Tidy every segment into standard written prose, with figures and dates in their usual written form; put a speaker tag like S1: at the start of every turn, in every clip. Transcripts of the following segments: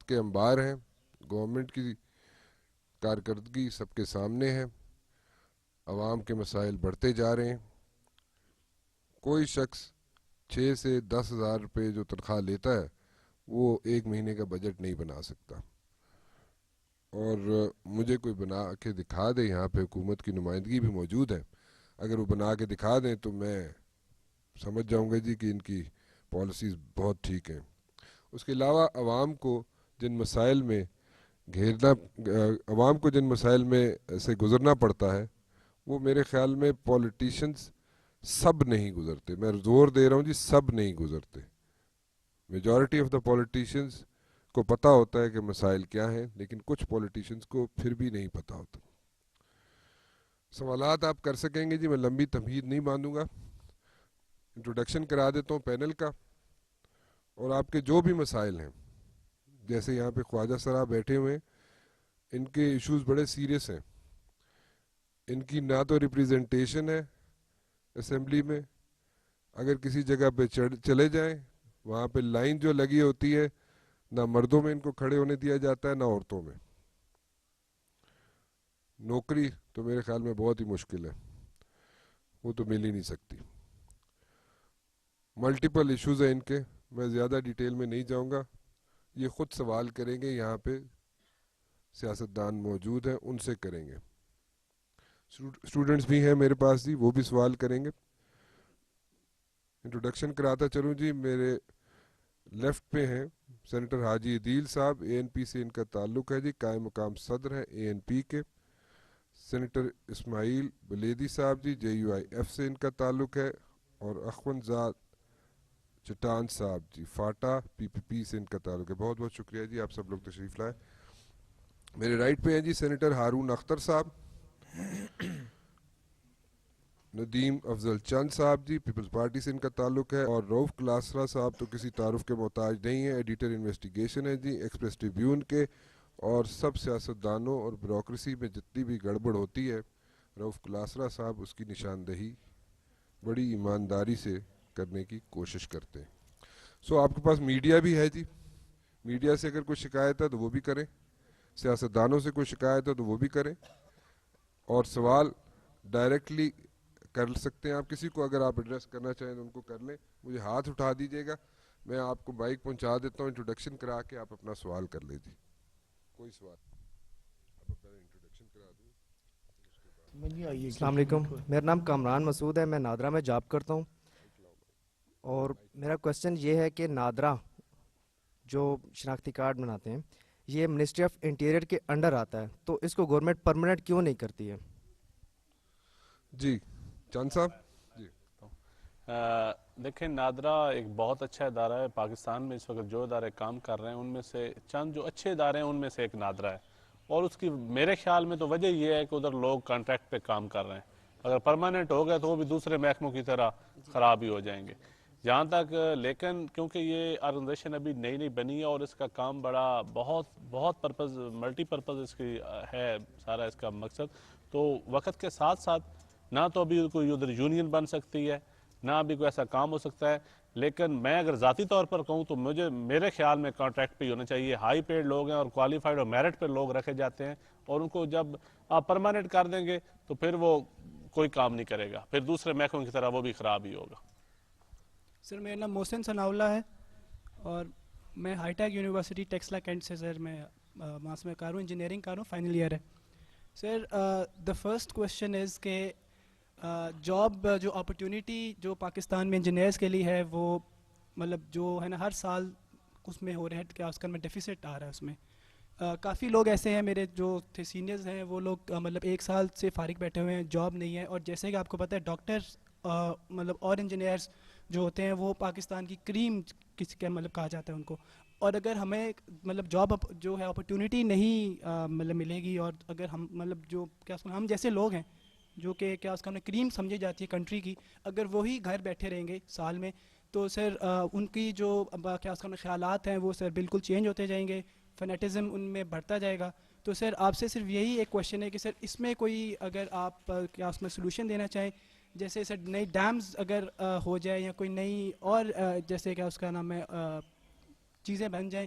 S1: وقت کے انبار ہیں. گورنمنٹ کی کارکردگی سب کے سامنے ہے. عوام کے مسائل بڑھتے جا رہے ہیں. کوئی شخص 6 سے 10 ہزار روپے جو تنخواہ لیتا ہے وہ ایک مہینے کا بجٹ نہیں بنا سکتا. اور مجھے کوئی بنا کے دکھا دے, یہاں پہ حکومت کی نمائندگی بھی موجود ہے, اگر وہ بنا کے دکھا دیں تو میں سمجھ جاؤں گا جی کہ ان کی پالیسیز بہت ٹھیک ہیں. اس کے علاوہ عوام کو جن مسائل میں عوام کو جن مسائل میں سے گزرنا پڑتا ہے وہ میرے خیال میں پولیٹیشنز سب نہیں گزرتے. میں زور دے رہا ہوں جی, سب نہیں گزرتے. میجورٹی آف دا پولیٹیشنز کو پتہ ہوتا ہے کہ مسائل کیا ہیں, لیکن کچھ پولیٹیشنز کو پھر بھی نہیں پتہ ہوتا. سوالات آپ کر سکیں گے جی, میں لمبی تمہید نہیں باندھوں گا. انٹروڈکشن کرا دیتا ہوں پینل کا, اور آپ کے جو بھی مسائل ہیں, جیسے یہاں پہ خواجہ صاحب بیٹھے ہوئے ہیں, ان کے ایشوز بڑے سیریس ہیں. ان کی نہ تو ریپریزنٹیشن ہے اسمبلی میں, اگر کسی جگہ پہ چلے جائیں وہاں پہ لائن جو لگی ہوتی ہے, نہ مردوں میں ان کو کھڑے ہونے دیا جاتا ہے نہ عورتوں میں. نوکری تو میرے خیال میں بہت ہی مشکل ہے, وہ تو مل ہی نہیں سکتی. ملٹیپل ایشوز ہیں ان کے, میں زیادہ ڈیٹیل میں نہیں جاؤں گا. یہ خود سوال کریں گے, یہاں پہ سیاستدان موجود ہیں ان سے کریں گے. اسٹوڈنٹس بھی ہیں میرے پاس جی, وہ بھی سوال کریں گے. انٹروڈکشن کراتا چلوں جی, میرے لیفٹ پہ ہیں سینیٹر حاجی عدیل صاحب, اے این پی سے ان کا تعلق ہے جی, قائم مقام صدر ہیں اے این پی کے. سینیٹر اسماعیل بلیدی صاحب جی, جے یو آئی ایف سے ان کا تعلق ہے. اور اخوند زاد چٹان صاحب جی, فاٹا پی پی پی سے ان کا تعلق ہے. بہت بہت شکریہ جی, آپ سب لوگ تشریف لائے. میرے رائٹ پہ ہیں جی سینیٹر ہارون اختر صاحب, ندیم افضل چند صاحب جی, پیپلز پارٹی سے ان کا تعلق ہے. اور روف کلاسرا صاحب تو کسی تعارف کے محتاج نہیں ہیں, ایڈیٹر انویسٹیگیشن ہے جی ایکسپریس ٹریبیون کے. اور سب سیاستدانوں اور بیوروکریسی میں جتنی بھی گڑبڑ ہوتی ہے, روف کلاسرا صاحب اس کی نشاندہی بڑی ایمانداری سے کرنے کی کوشش کرتے ہیں. سو آپ کے پاس میڈیا بھی ہے جی, میڈیا سے اگر کوئی شکایت ہے تو وہ بھی کریں, سیاستدانوں سے کوئی شکایت ہے تو وہ بھی کریں, اور سوال ڈائریکٹلی کر سکتے ہیں آپ کسی کو. اگر آپ ایڈریس کرنا چاہیں تو ان کو کر لیں, مجھے ہاتھ اٹھا دیجیے گا, میں آپ کو بائک پہنچا دیتا ہوں. انٹروڈکشن کرا کے آپ اپنا سوال کر لیں جی. کوئی سوال آپ پہلے انٹروڈکشن کرا دوں.
S2: السلام علیکم, میرا نام کامران مسعود ہے, میں نادرا میں جاب کرتا ہوں. اور میرا کویسچن یہ ہے کہ نادرا جو شناختی کارڈ بناتے ہیں یہ منسٹری آف انٹیریئر کے انڈر آتا ہے, تو اس کو گورنمنٹ پرماننٹ کیوں نہیں کرتی ہے؟
S1: جی چند صاحب جی.
S3: دیکھیں, نادرا ایک بہت اچھا ادارہ ہے. پاکستان میں اس وقت جو ادارے کام کر رہے ہیں ان میں سے چند جو اچھے ادارے ہیں ان میں سے ایک نادرا ہے. اور اس کی میرے خیال میں تو وجہ یہ ہے کہ ادھر لوگ کانٹریکٹ پہ کام کر رہے ہیں. اگر پرماننٹ ہو گئے تو وہ بھی دوسرے محکموں کی طرح خراب ہی ہو جائیں گے جہاں تک. لیکن کیونکہ یہ آرگنائزیشن ابھی نئی نئی بنی ہے اور اس کا کام بڑا بہت پرپز ملٹی پرپز اس کی ہے سارا اس کا مقصد, تو وقت کے ساتھ ساتھ نہ تو ابھی کوئی ادھر یونین بن سکتی ہے نہ ابھی کوئی ایسا کام ہو سکتا ہے. لیکن میں اگر ذاتی طور پر کہوں تو میرے خیال میں کانٹریکٹ پہ ہی ہونا چاہیے. ہائی پیڈ لوگ ہیں اور کوالیفائڈ اور میرٹ پہ لوگ رکھے جاتے ہیں, اور ان کو جب آپ پرماننٹ کر دیں گے تو پھر وہ کوئی کام نہیں کرے گا, پھر دوسرے محکموں کی طرح وہ بھی خراب ہی ہوگا.
S4: سر میرا نام محسن ثناء اللہ ہے اور میں high tech university Taxila cantt سے سر میں ماس میں کر رہا ہوں, انجینئرنگ کر رہا ہوں, فائنل ایئر ہے. سر دا فرسٹ کویشچن از کہ جاب جو اپرچونیٹی جو پاکستان میں انجینئرس کے لیے ہے وہ مطلب جو ہے نا ہر سال اس میں ہو رہا ہے, کیا اس کا میں ڈیفیسٹ آ رہا ہے اس میں. کافی لوگ ایسے ہیں میرے جو تھے سینئرز ہیں, وہ لوگ مطلب 1 سال سے فارغ بیٹھے ہوئے ہیں, جاب نہیں ہے. اور جیسے کہ آپ کو پتہ ہے ڈاکٹرس مطلب اور انجینئرس جو ہوتے ہیں وہ پاکستان کی کریم کسی کا مطلب کہا جاتا ہے ان کو. اور اگر ہمیں مطلب جاب جو ہے اپرچونیٹی نہیں مطلب ملے گی, اور اگر ہم مطلب جو کیا ہم جیسے لوگ ہیں جو کہ کیا اس کا کریم سمجھی جاتی ہے کنٹری کی, اگر وہی گھر بیٹھے رہیں گے سال میں تو سر ان کی جو کیا اس کا خیالات ہیں وہ سر بالکل چینج ہوتے جائیں گے, فنیٹزم ان میں بڑھتا جائے گا. تو سر آپ سے صرف یہی ایک کویشچن ہے کہ سر اس میں کوئی اگر آپ کیا اس میں سلوشن دینا چاہیں, جیسے سر نئی ڈیمز اگر ہو جائے یا کوئی نئی اور جیسے کہ اس کا نام ہے چیزیں بن جائیں,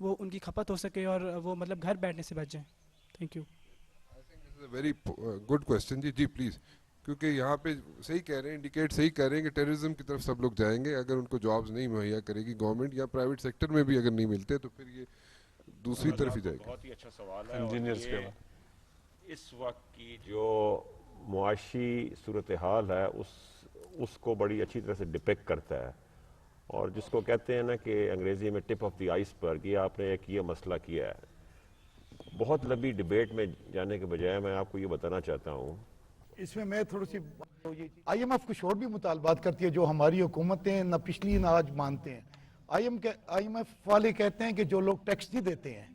S4: وہ ان کی کھپت ہو سکے اور وہ مطلب گھر بیٹھنے سے بچ جائیں. Thank you.
S1: Very good question جی. جی پلیز, کیونکہ یہاں پہ صحیح کہہ رہے ہیں, انڈیکیٹ صحیح کہہ رہے ہیں کہ ٹیررزم کی طرف سب لوگ جائیں گے اگر ان کو جابز نہیں مہیا کرے گی گورنمنٹ, یا پرائیویٹ سیکٹر میں بھی اگر نہیں ملتے تو پھر یہ دوسری طرف ہی جائے گا.
S5: بہت ہی اچھا سوال ہے.
S3: انجینئرز کے
S5: اس وقت کی جو معاشی صورتحال ہے اس کو بڑی اچھی طرح سے ڈپیکٹ کرتا ہے, اور جس کو کہتے ہیں نا کہ انگریزی میں ٹپ آف دی آئس پر, یہ آپ نے ایک یہ مسئلہ کیا ہے. بہت لمبی ڈیبیٹ میں جانے کے بجائے میں آپ کو یہ بتانا چاہتا ہوں.
S6: اس میں تھوڑی سی آئی ایم ایف کچھ اور بھی مطالبات کرتی ہے جو ہماری حکومتیں نہ پچھلی نہ آج مانتے ہیں. آئی ایم ایف والے کہتے ہیں کہ جو لوگ ٹیکس نہیں دیتے ہیں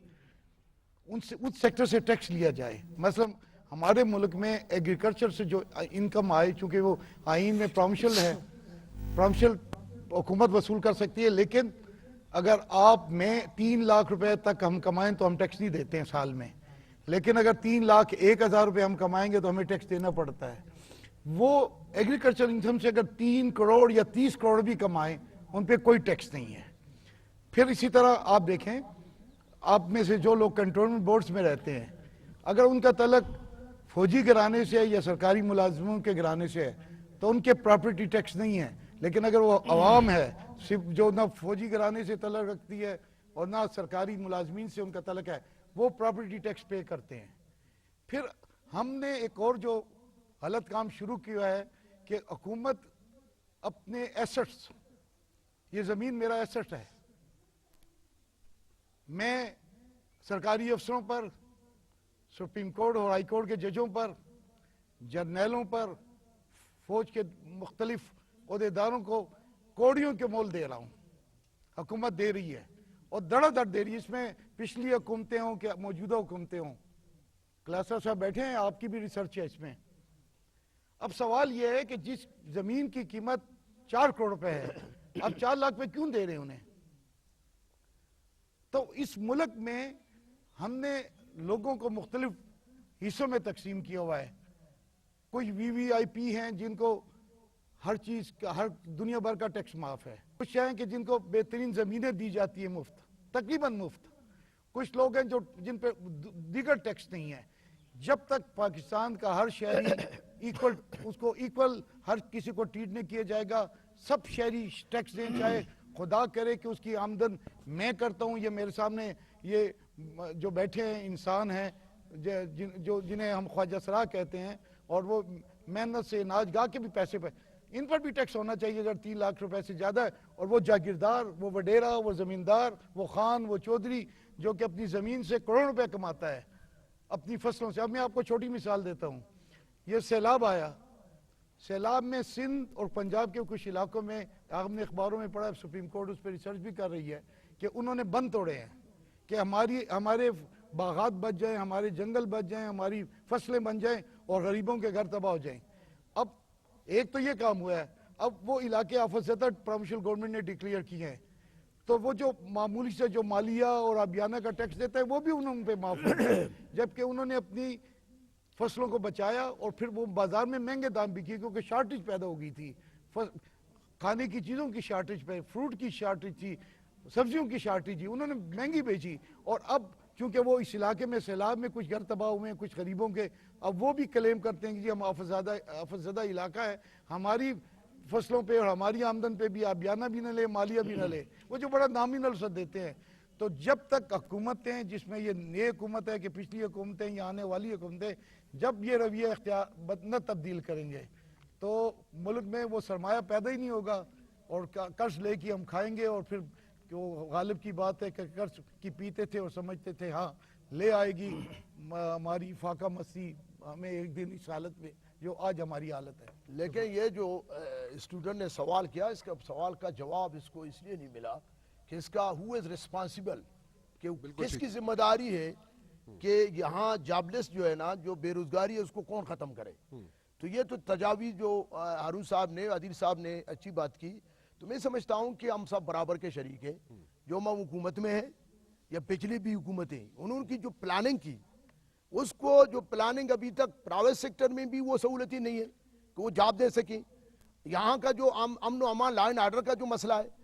S6: اس سیکٹر سے ٹیکس لیا جائے. مثلا ہمارے ملک میں ایگریکلچر سے جو انکم آئے, چونکہ وہ آئین میں پرومشل ہے, پرومشل حکومت وصول کر سکتی ہے, لیکن اگر آپ میں 3 لاکھ روپے تک ہم کمائیں تو ہم ٹیکس نہیں دیتے ہیں سال میں, لیکن اگر 3,01,000 روپے ہم کمائیں گے تو ہمیں ٹیکس دینا پڑتا ہے. وہ ایگریکلچر انکم سے اگر 3 کروڑ یا 30 کروڑ بھی کمائیں ان پہ کوئی ٹیکس نہیں ہے. پھر اسی طرح آپ دیکھیں, آپ میں سے جو لوگ کنٹونمنٹ بورڈز میں رہتے ہیں, اگر ان کا تعلق فوجی گھرانے سے یا سرکاری ملازموں کے گھرانے سے ہے تو ان کے پراپرٹی ٹیکس نہیں ہے, لیکن اگر وہ عوام ہے صرف جو نہ فوجی گھرانے سے تعلق رکھتی ہے اور نہ سرکاری ملازمین سے ان کا تعلق ہے, وہ پراپرٹی ٹیکس پے کرتے ہیں. پھر ہم نے ایک اور جو غلط کام شروع کیا ہے کہ حکومت اپنے ایسٹس, یہ زمین میرا ایسٹ ہے, میں سرکاری افسروں پر, سپریم کورٹ اور ہائی کورٹ کے ججوں پر, جرنیلوں پر, فوج کے مختلف عہدیداروں کو کوڑیوں کے مول دے رہا ہوں. حکومت دے رہی ہے اور دڑا دڑ دے رہی ہے. اس میں پچھلی حکومتیں ہوں کہ موجودہ حکومتیں ہوں. کلاسر صاحب بیٹھے ہیں, آپ کی بھی ریسرچ ہے اس میں. اب سوال یہ ہے کہ جس زمین کی قیمت 4 کروڑ روپے ہے, اب 4 لاکھ پہ کیوں دے رہے ہیں انہیں؟ تو اس ملک میں ہم نے لوگوں کو مختلف حصوں میں تقسیم کیا ہوا ہے. کچھ وی آئی پی ہیں جن کو ہر چیز کا, ہر دنیا بھر کا ٹیکس معاف ہے. کچھ ہیں کہ جن کو بہترین زمینیں دی جاتی ہیں مفت, تقریباً مفت. کچھ لوگ ہیں جن پہ دیگر ٹیکس نہیں ہے. جب تک پاکستان کا ہر شہری ایکول, اس کو ایکول ہر کسی کو ٹریٹ نہیں کیا جائے گا, سب شہری ٹیکس دیں, چاہے خدا کرے کہ اس کی آمدن میں کرتا ہوں, یہ میرے سامنے یہ جو بیٹھے ہیں انسان ہیں جنہیں ہم خواجہ سرا کہتے ہیں, اور وہ محنت سے اناج گاہ کے بھی پیسے پہ, ان پر بھی ٹیکس ہونا چاہیے اگر 3 لاکھ روپے سے زیادہ ہے. اور وہ جاگیردار, وہ وڈیرا, وہ زمیندار, وہ خان, وہ چودھری جو کہ اپنی زمین سے کروڑوں روپے کماتا ہے اپنی فصلوں سے. اب میں آپ کو چھوٹی مثال دیتا ہوں. یہ سیلاب آیا, سیلاب میں سندھ اور پنجاب کے کچھ علاقوں میں, آپ نے اخباروں میں پڑھا, سپریم کورٹ اس پہ ریسرچ بھی کر رہی ہے کہ انہوں نے بند توڑے ہیں کہ ہمارے باغات بچ جائیں, ہمارے جنگل بچ جائیں, ہماری فصلیں بن جائیں اور غریبوں کے گھر تباہ ہو جائیں. اب ایک تو یہ کام ہوا ہے, اب وہ علاقے آفت زدہ پروونشل گورنمنٹ نے ڈکلیئر کیے ہیں, تو وہ جو معمولی سے جو مالیہ اور آبیانہ کا ٹیکس دیتا ہے وہ بھی انہوں پہ معاف ہو گیا, جبکہ انہوں نے اپنی فصلوں کو بچایا اور پھر وہ بازار میں مہنگے دام بھی کیے کیونکہ شارٹیج پیدا ہو گئی تھی, کھانے کی چیزوں کی شارٹیج پہ, فروٹ کی شارٹیج تھی, سبزیوں کی شارٹیج تھی, انہوں نے مہنگی بیچی. اور اب چونکہ وہ اس علاقے میں سیلاب میں کچھ گھر تباہ ہوئے ہیں کچھ غریبوں کے, اب وہ بھی کلیم کرتے ہیں کہ جی ہم آفت زدہ علاقہ ہے, ہماری فصلوں پہ اور ہماری آمدن پہ بھی آبیانہ بھی نہ لے, مالیہ بھی نہ لے, وہ جو بڑا نامینل سد دیتے ہیں. تو جب تک حکومتیں, جس میں یہ نئی حکومت ہے کہ پچھلی حکومتیں یا آنے والی حکومتیں, جب یہ رویہ اختیار نہ تبدیل کریں گے تو ملک میں وہ سرمایہ پیدا ہی نہیں ہوگا, اور قرض لے کے ہم کھائیں گے. اور پھر وہ غالب کی بات ہے کہ قرض کی پیتے تھے اور سمجھتے تھے ہاں لے آئے گی ہماری فاقہ مسیح ہمیں ایک دن اس حالت میں جو آج ہماری حالت ہے.
S7: لیکن یہ جو اسٹوڈنٹ نے سوال کیا, اس کا سوال کا جواب اس کو اس لیے نہیں ملا کہ اس کا who is responsible, کہ کس کی ذمہ داری ہے کہ یہاں جابلیس جو ہے نا, جو بے روزگاری ہے اس کو کون ختم کرے. تو یہ تو تجاویز جو ہارون صاحب نے, عادل صاحب نے اچھی بات کی. تو میں سمجھتا ہوں کہ ہم سب برابر کے شریک ہیں, جو ہم حکومت میں ہیں یا پچھلی بھی حکومتیں, انہوں کی جو پلاننگ کی, اس کو جو پلاننگ ابھی تک پرائیویٹ سیکٹر میں بھی وہ سہولتی نہیں ہے کہ وہ جاب دے سکیں. یہاں کا جو امن و امان لا اینڈ آرڈر کا جو مسئلہ ہے